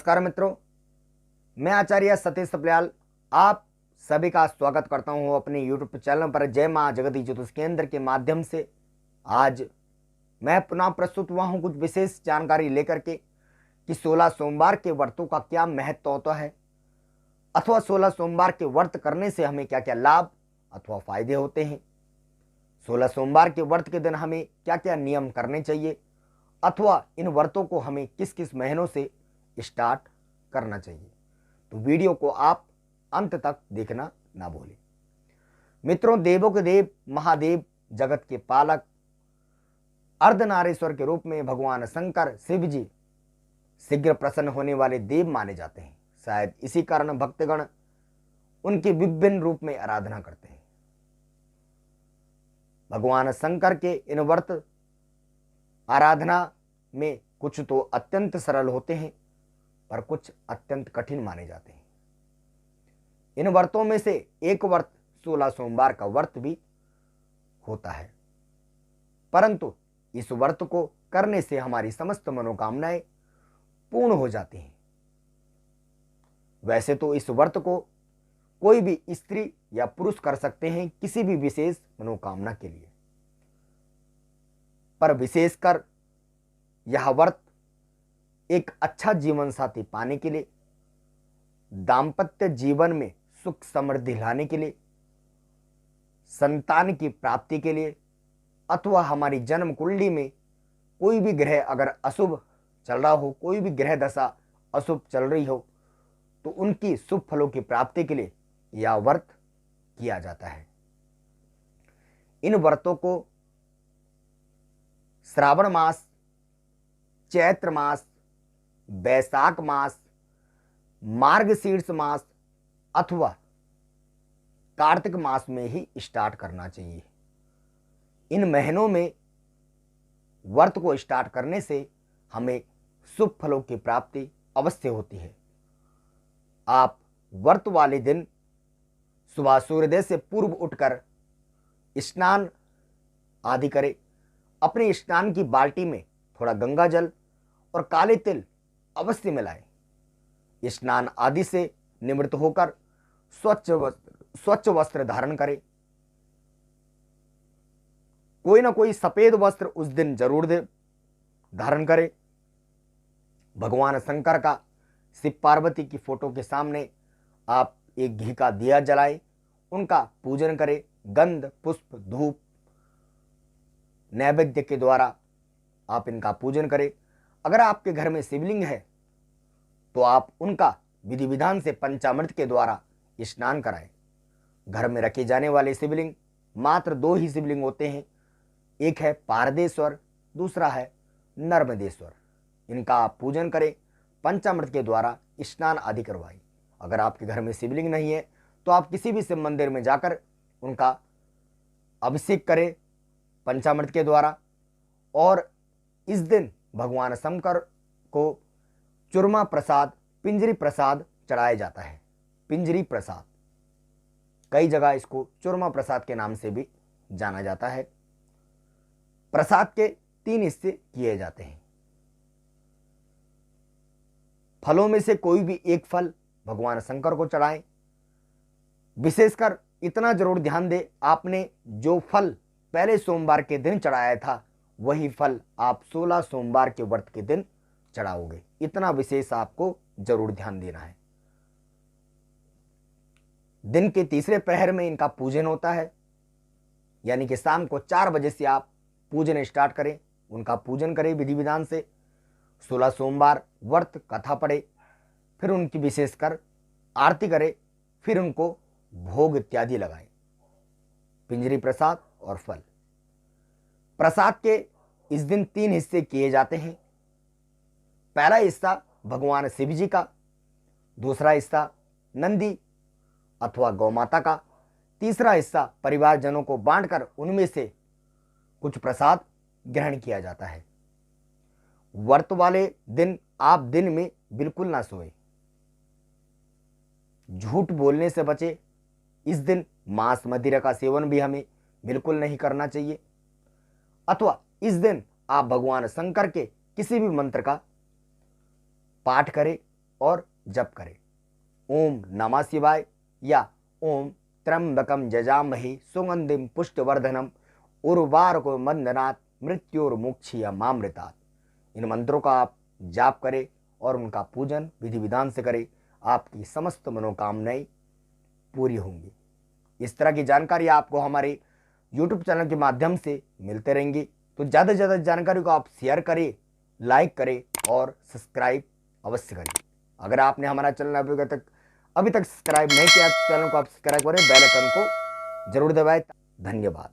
नमस्कार मित्रों, मैं आचार्य सतीश सप्रियाल आप सभी का स्वागत करता हूं अपने YouTube चैनल पर जय मां जगती ज्योतिष केंद्र के माध्यम से। आज मैं पुनः प्रस्तुत हुआ हूं कुछ विशेष जानकारी लेकर के कि 16 सोमवार के व्रतों का क्या महत्व होता है अथवा 16 सोमवार के व्रत करने से हमें क्या क्या लाभ अथवा फायदे होते हैं। 16 सोमवार के व्रत के दिन हमें क्या क्या नियम करने चाहिए अथवा इन व्रतों को हमें किस किस महीनों से स्टार्ट करना चाहिए। तो वीडियो को आप अंत तक देखना ना भूलें। मित्रों, देवों के देव महादेव जगत के पालक अर्धनारीश्वर के रूप में भगवान शंकर शिव जी शीघ्र प्रसन्न होने वाले देव माने जाते हैं। शायद इसी कारण भक्तगण उनके विभिन्न रूप में आराधना करते हैं। भगवान शंकर के इन व्रत आराधना में कुछ तो अत्यंत सरल होते हैं पर कुछ अत्यंत कठिन माने जाते हैं। इन व्रतों में से एक व्रत 16 सोमवार का व्रत भी होता है, परंतु इस व्रत को करने से हमारी समस्त मनोकामनाएं पूर्ण हो जाती हैं। वैसे तो इस व्रत को कोई भी स्त्री या पुरुष कर सकते हैं किसी भी विशेष मनोकामना के लिए, पर विशेषकर यह व्रत एक अच्छा जीवन साथी पाने के लिए, दाम्पत्य जीवन में सुख समृद्धि लाने के लिए, संतान की प्राप्ति के लिए अथवा हमारी जन्म कुंडली में कोई भी ग्रह अगर अशुभ चल रहा हो, कोई भी ग्रह दशा अशुभ चल रही हो, तो उनकी शुभ फलों की प्राप्ति के लिए यह व्रत किया जाता है। इन व्रतों को श्रावण मास, चैत्र मास, बैसाख मास, मार्गशीर्ष मास अथवा कार्तिक मास में ही स्टार्ट करना चाहिए। इन महीनों में व्रत को स्टार्ट करने से हमें शुभ फलों की प्राप्ति अवश्य होती है। आप व्रत वाले दिन सुबह सूर्योदय से पूर्व उठकर स्नान आदि करें। अपने स्नान की बाल्टी में थोड़ा गंगा जल और काले तिल अवश्य मिलाएं। स्नान आदि से निवृत्त होकर स्वच्छ वस्त्र धारण करें। कोई ना कोई सफेद वस्त्र उस दिन जरूर धारण करें। भगवान शंकर का शिव पार्वती की फोटो के सामने आप एक घी का दिया जलाएं, उनका पूजन करें। गंध, पुष्प, धूप नैवेद्य के द्वारा आप इनका पूजन करें। अगर आपके घर में शिवलिंग है तो आप उनका विधि विधान से पंचामृत के द्वारा स्नान कराएं। घर में रखे जाने वाले शिवलिंग मात्र 2 ही शिवलिंग होते हैं, एक है पारदेश्वर, दूसरा है नर्मदेश्वर। इनका आप पूजन करें, पंचामृत के द्वारा स्नान आदि करवाएं। अगर आपके घर में शिवलिंग नहीं है तो आप किसी भी शिव मंदिर में जाकर उनका अभिषेक करें पंचामृत के द्वारा। और इस दिन भगवान शंकर को चूरमा प्रसाद, पिंजरी प्रसाद चढ़ाया जाता है। पिंजरी प्रसाद, कई जगह इसको चूरमा प्रसाद के नाम से भी जाना जाता है। प्रसाद के 3 हिस्से किए जाते हैं। फलों में से कोई भी एक फल भगवान शंकर को चढ़ाएं। विशेषकर इतना जरूर ध्यान दें, आपने जो फल पहले सोमवार के दिन चढ़ाया था वही फल आप 16 सोमवार के व्रत के दिन चढ़ाओगे। इतना विशेष आपको जरूर ध्यान देना है। दिन के तीसरे प्रहर में इनका पूजन होता है, यानी कि शाम को 4 बजे से आप पूजन स्टार्ट करें, उनका पूजन करें विधि विधान से। 16 सोमवार व्रत कथा पढ़े, फिर उनकी विशेषकर आरती करें, फिर उनको भोग इत्यादि लगाएं, पिंजरी प्रसाद और फल। प्रसाद के इस दिन 3 हिस्से किए जाते हैं। पहला हिस्सा भगवान शिव जी का, दूसरा हिस्सा नंदी अथवा गौ माता का, तीसरा हिस्सा परिवारजनों को बांटकर उनमें से कुछ प्रसाद ग्रहण किया जाता है। व्रत वाले दिन आप दिन में बिल्कुल ना सोए, झूठ बोलने से बचे। इस दिन मांस मदिरा का सेवन भी हमें बिल्कुल नहीं करना चाहिए। अथवा इस दिन आप भगवान शंकर के किसी भी मंत्र का पाठ करें और जप करें। ओम नमः शिवाय या ओम त्र्यंबकम जजामहे सुगंधिम पुष्टवर्धनम उर्वारुकम बंधनात् मृत्योर्मुक्षीयमामृतात्। इन मंत्रों का आप जाप करें और उनका पूजन विधि विधान से करें। आपकी समस्त मनोकामनाएं पूरी होंगी। इस तरह की जानकारी आपको हमारे YouTube चैनल के माध्यम से मिलते रहेंगी। तो ज़्यादा से ज़्यादा जानकारी को आप शेयर करें, लाइक करें और सब्सक्राइब अवश्य करें। अगर आपने हमारा चैनल अभी तक सब्सक्राइब नहीं किया तो चैनल को आप सब्सक्राइब करें, बेल आइकन को जरूर दबाएं। धन्यवाद।